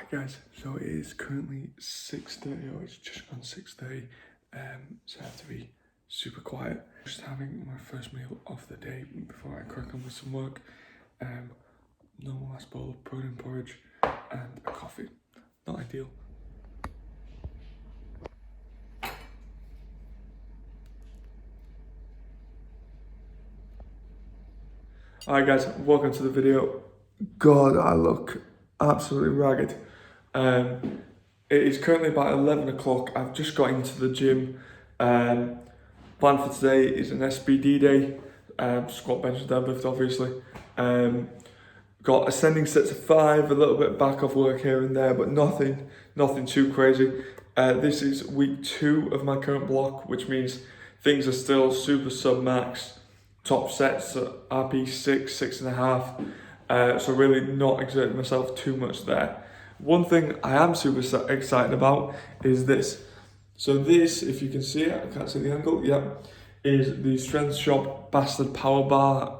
Guys, so it is currently 6:30, or it's just gone 6:30, so I have to be super quiet. Just having my first meal of the day before I crack on with some work. Normal last bowl of protein porridge and a coffee. Not ideal. Alright guys, welcome to the video. God, I look absolutely ragged. It is currently about 11 o'clock. I've just got into the gym. Plan for today is an SBD day. Squat, bench and deadlift obviously. Got ascending sets of 5, a little bit back off work here and there, but nothing too crazy. This is week 2 of my current block, which means things are still super sub-max. Top sets at RP 6.5. So really not exerting myself too much there. One thing I am super excited about is this. So this, if you can see it, I can't see the angle, is the Strength Shop Bastard Power Bar.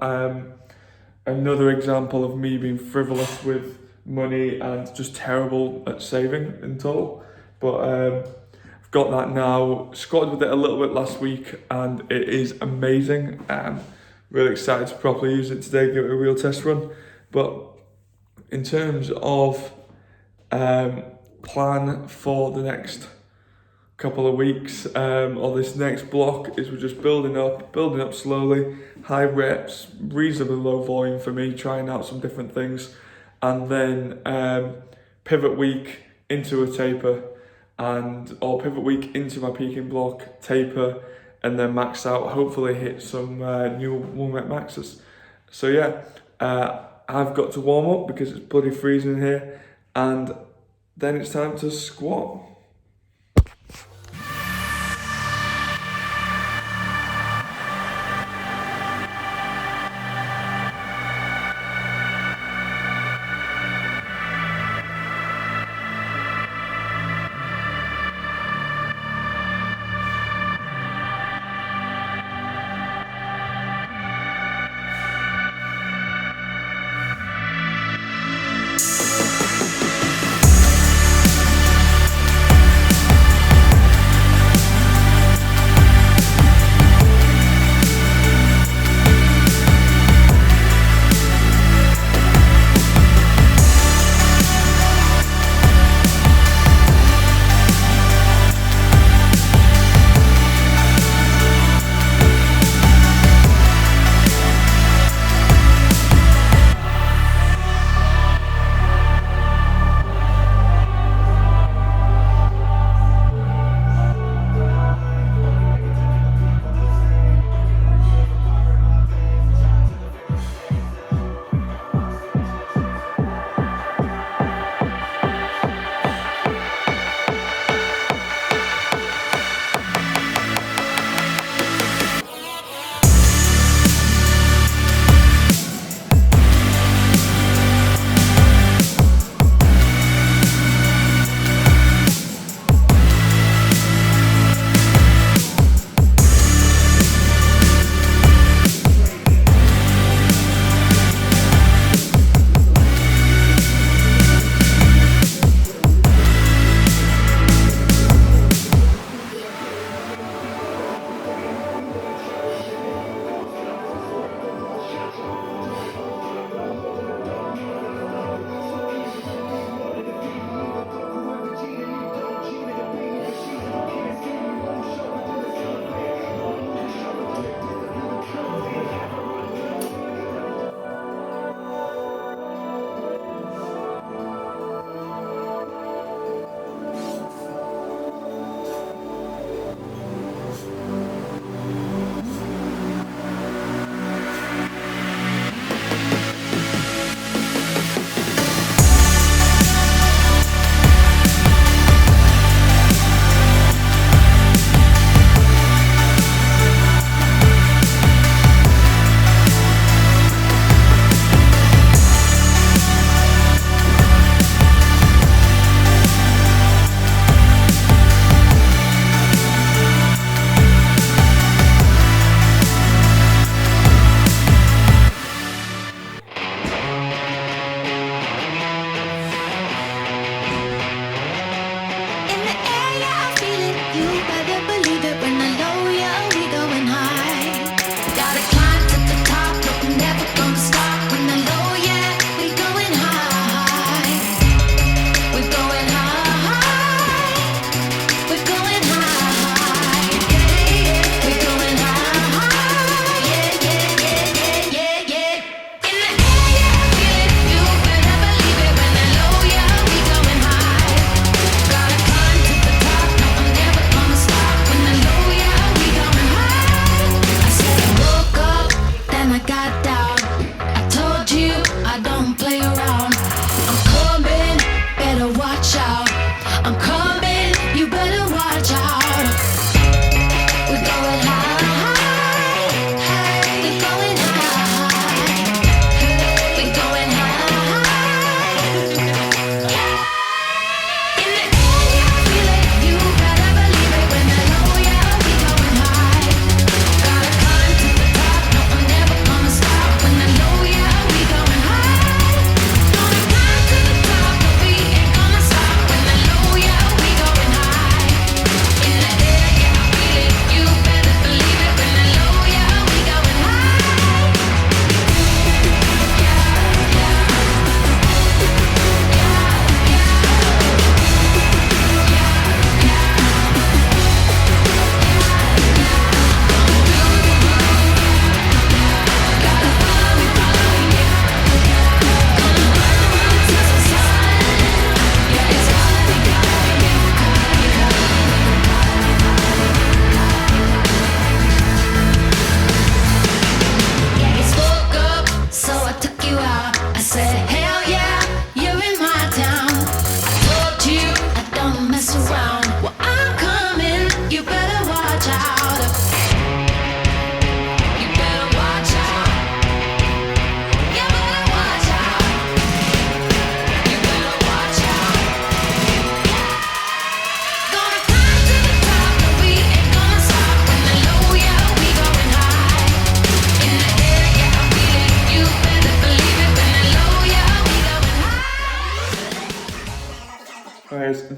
Another example of me being frivolous with money and just terrible at saving in total. But I've got that now, squatted with it a little bit last week and it is amazing. Really excited to properly use it today, give it a real test run. But in terms of plan for the next couple of weeks, or this next block, is we're just building up slowly, high reps, reasonably low volume for me, trying out some different things, and then pivot week into a taper, or pivot week into my peaking block, taper, and then max out, hopefully hit some new 1 rep maxes. So yeah, I've got to warm up because it's bloody freezing in here, and then it's time to squat.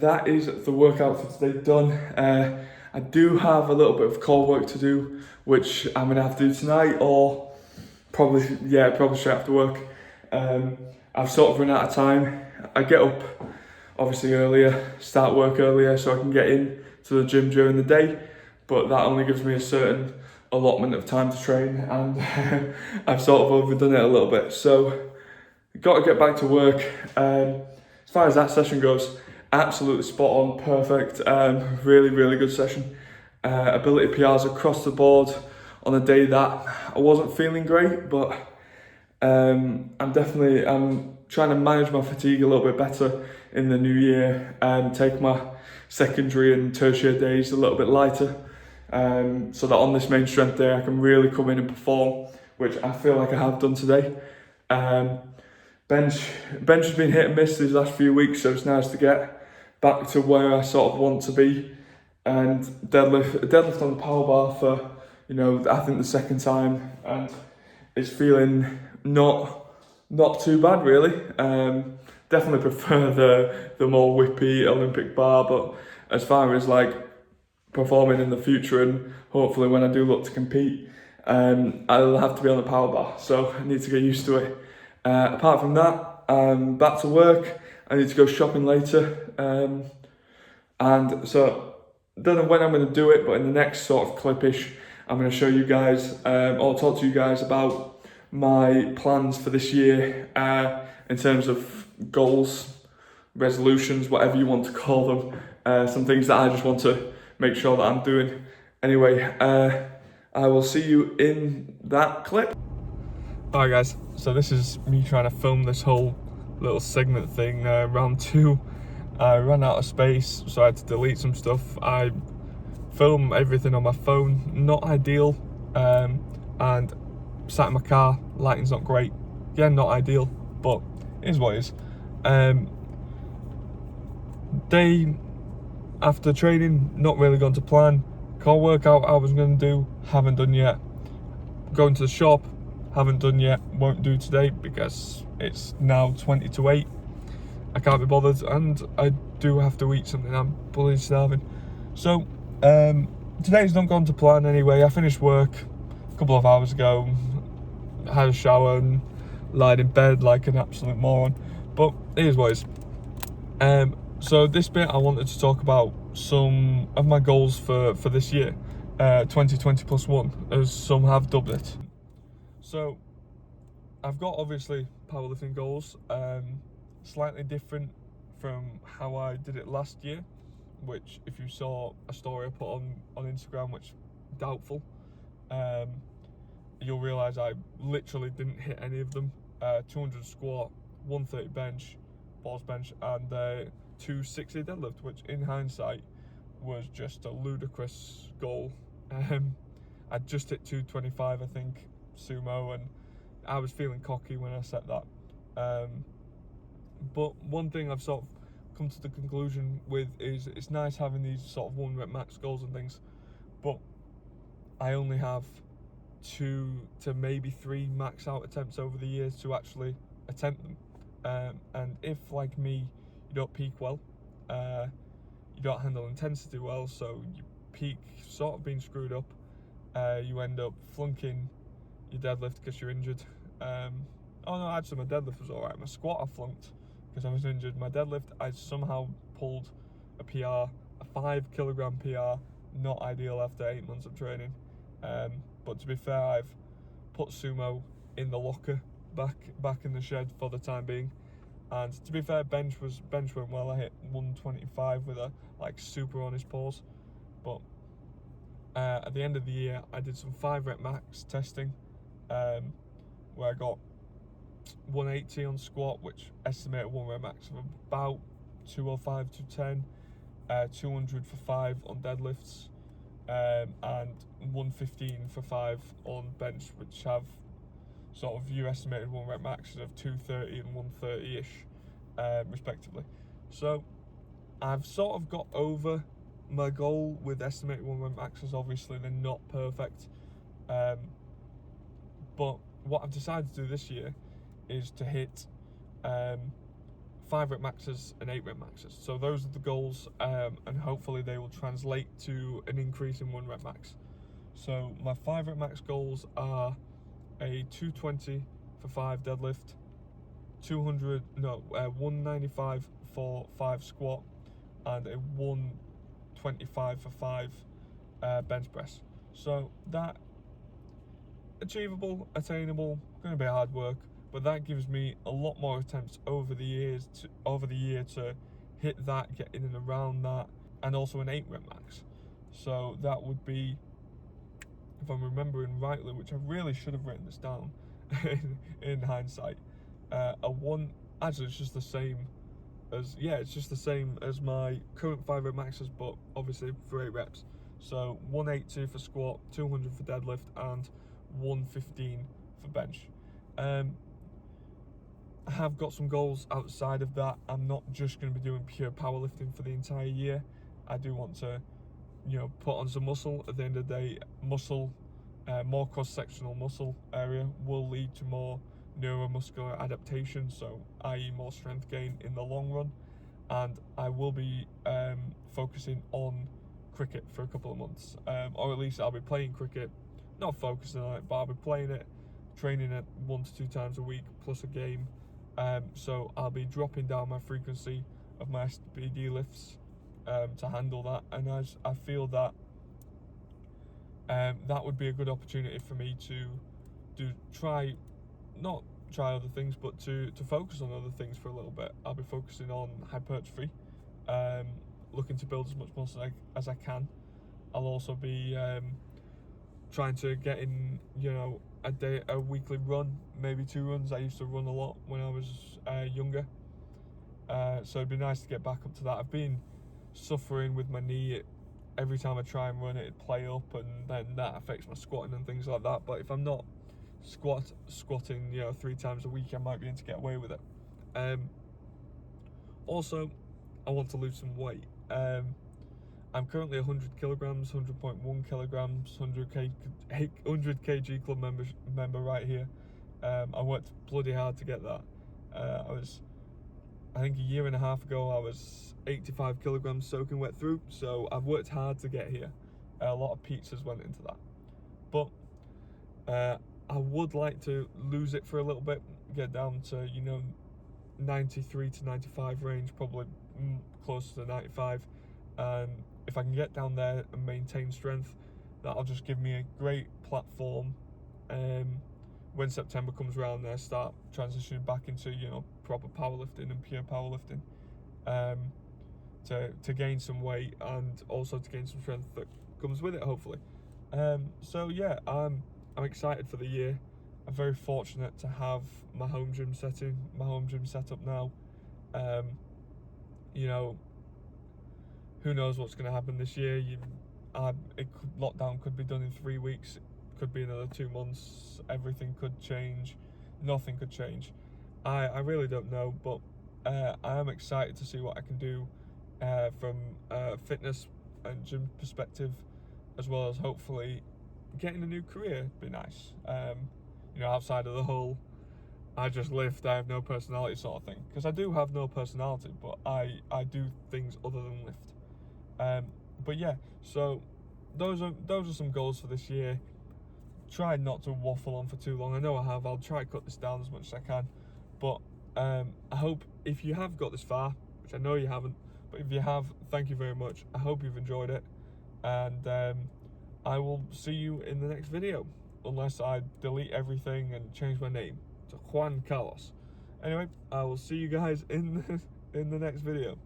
that is the workout for today done. I do have a little bit of core work to do, which I'm gonna have to do tonight, or probably straight after work. I've sort of run out of time. I get up obviously earlier, start work earlier, so I can get in to the gym during the day, but that only gives me a certain allotment of time to train, and I've sort of overdone it a little bit. So got to get back to work. As far as that session goes, absolutely spot on, perfect. Really good session. Ability PRs across the board on a day that I wasn't feeling great, but I'm trying to manage my fatigue a little bit better in the new year and take my secondary and tertiary days a little bit lighter, so that on this main strength day I can really come in and perform, which I feel like I have done today. Bench has been hit and miss these last few weeks, so it's nice to get back to where I sort of want to be. And deadlift on the power bar for, I think the second time, and it's feeling not too bad really. Definitely prefer the more whippy Olympic bar, but as far as like performing in the future and hopefully when I do look to compete, I'll have to be on the power bar, so I need to get used to it. Apart from that, back to work. I need to go shopping later, and so don't know when I'm going to do it, but in the next sort of clipish, I'm going to show you guys, or talk to you guys about my plans for this year, in terms of goals, resolutions, whatever you want to call them, some things that I just want to make sure that I'm doing. Anyway, I will see you in that clip. Alright guys, so this is me trying to film this whole little segment thing. Round 2, I ran out of space, so I had to delete some stuff. I film everything on my phone, not ideal, and sat in my car, lighting's not great. Again, not ideal, but it is what it is. Day after training, not really gone to plan. Core workout I was going to do, haven't done yet. Going to the shop, haven't done yet, won't do today because it's now 20 to 8. I can't be bothered, and I do have to eat something. I'm bloody starving. So today's not gone to plan anyway. I finished work a couple of hours ago, had a shower and lied in bed like an absolute moron, but it is what it is. So this bit I wanted to talk about some of my goals for this year, 2020 plus 1, as some have dubbed it. So I've got obviously powerlifting goals, slightly different from how I did it last year, which if you saw a story I put on Instagram, which doubtful, you'll realise I literally didn't hit any of them. 200 squat, 130 bench, balls bench, and 260 deadlift, which in hindsight was just a ludicrous goal. I just hit 225, I think, sumo, and I was feeling cocky when I set that. But one thing I've sort of come to the conclusion with is it's nice having these sort of 1 rep max goals and things, but I only have 2 to maybe 3 max out attempts over the years to actually attempt them. And if, like me, you don't peak well, you don't handle intensity well, so you peak sort of being screwed up, you end up flunking your deadlift because you're injured. Oh no, actually my deadlift was alright. My squat I flunked because I was injured. My deadlift, I somehow pulled a PR, a 5 kilogram PR, not ideal after 8 months of training. But to be fair, I've put sumo in the locker, back in the shed for the time being. And to be fair, bench went well. I hit 125 with a super honest pause. But at the end of the year, I did some 5 rep max testing, where I got 180 on squat, which estimated 1 rep max of about 205 to 10, 200 for 5 on deadlifts, and 115 for 5 on bench, which have sort of you estimated 1 rep maxes of 230 and 130-ish, respectively. So I've sort of got over my goal with estimated 1 rep maxes. Obviously they're not perfect, but what I've decided to do this year is to hit 5 rep maxes and 8 rep maxes. So those are the goals, and hopefully they will translate to an increase in 1 rep max. So my 5 rep max goals are a 220 for 5 deadlift, 195 for 5 squat, and a 125 for 5 bench press. So that achievable, attainable, going to be hard work, but that gives me a lot more attempts over the year to hit that, get in and around that, and also an 8 rep max. So that would be, if I'm remembering rightly, which I really should have written this down in hindsight, actually it's just the same as, it's just the same as my current 5 rep maxes, but obviously for 8 reps. So 180 for squat, 200 for deadlift, and 115 for bench. I have got some goals outside of that. I'm not just going to be doing pure powerlifting for the entire year. I do want to, put on some muscle. At the end of the day, muscle, more cross-sectional muscle area will lead to more neuromuscular adaptation, so i.e. more strength gain in the long run. And I will be focusing on cricket for a couple of months, or at least I'll be playing cricket, not focusing on it, but I'll be playing it, training it 1 to 2 times a week plus a game. So I'll be dropping down my frequency of my SBD lifts to handle that, and as I feel that that would be a good opportunity for me to not try other things, but to focus on other things for a little bit. I'll be focusing on hypertrophy, looking to build as much muscle as I can. I'll also be trying to get in, a weekly run, maybe 2 runs. I used to run a lot when I was younger, so it'd be nice to get back up to that. I've been suffering with my knee. Every time I try and run it'd play up, and then that affects my squatting and things like that. But if I'm not squatting 3 times a week, I might be able to get away with it. Also, I want to lose some weight. I'm currently 100 kilograms, 100.1 kilograms, 100 kg club member right here. I worked bloody hard to get that. I think a year and a half ago I was 85 kilograms soaking wet through, so I've worked hard to get here. A lot of pizzas went into that, but I would like to lose it for a little bit, get down to 93 to 95 range, probably closer to 95. If I can get down there and maintain strength, that'll just give me a great platform when September comes around and I start transitioning back into proper powerlifting and pure powerlifting, to gain some weight and also to gain some strength that comes with it, hopefully. So yeah, I'm excited for the year. I'm very fortunate to have my home gym set up now. Who knows what's going to happen this year? Lockdown could be done in 3 weeks, it could be another 2 months. Everything could change, nothing could change. I really don't know, but I am excited to see what I can do from a fitness and gym perspective, as well as hopefully getting a new career. Would be nice. Outside of the whole I just lift, I have no personality sort of thing, because I do have no personality, but I do things other than lift. But yeah, so those are some goals for this year. Try not to waffle on for too long. I know I have. I'll try to cut this down as much as I can. But I hope, if you have got this far, which I know you haven't, but if you have, thank you very much. I hope you've enjoyed it, and I will see you in the next video, unless I delete everything and change my name to Juan Carlos. Anyway, I will see you guys in the next video.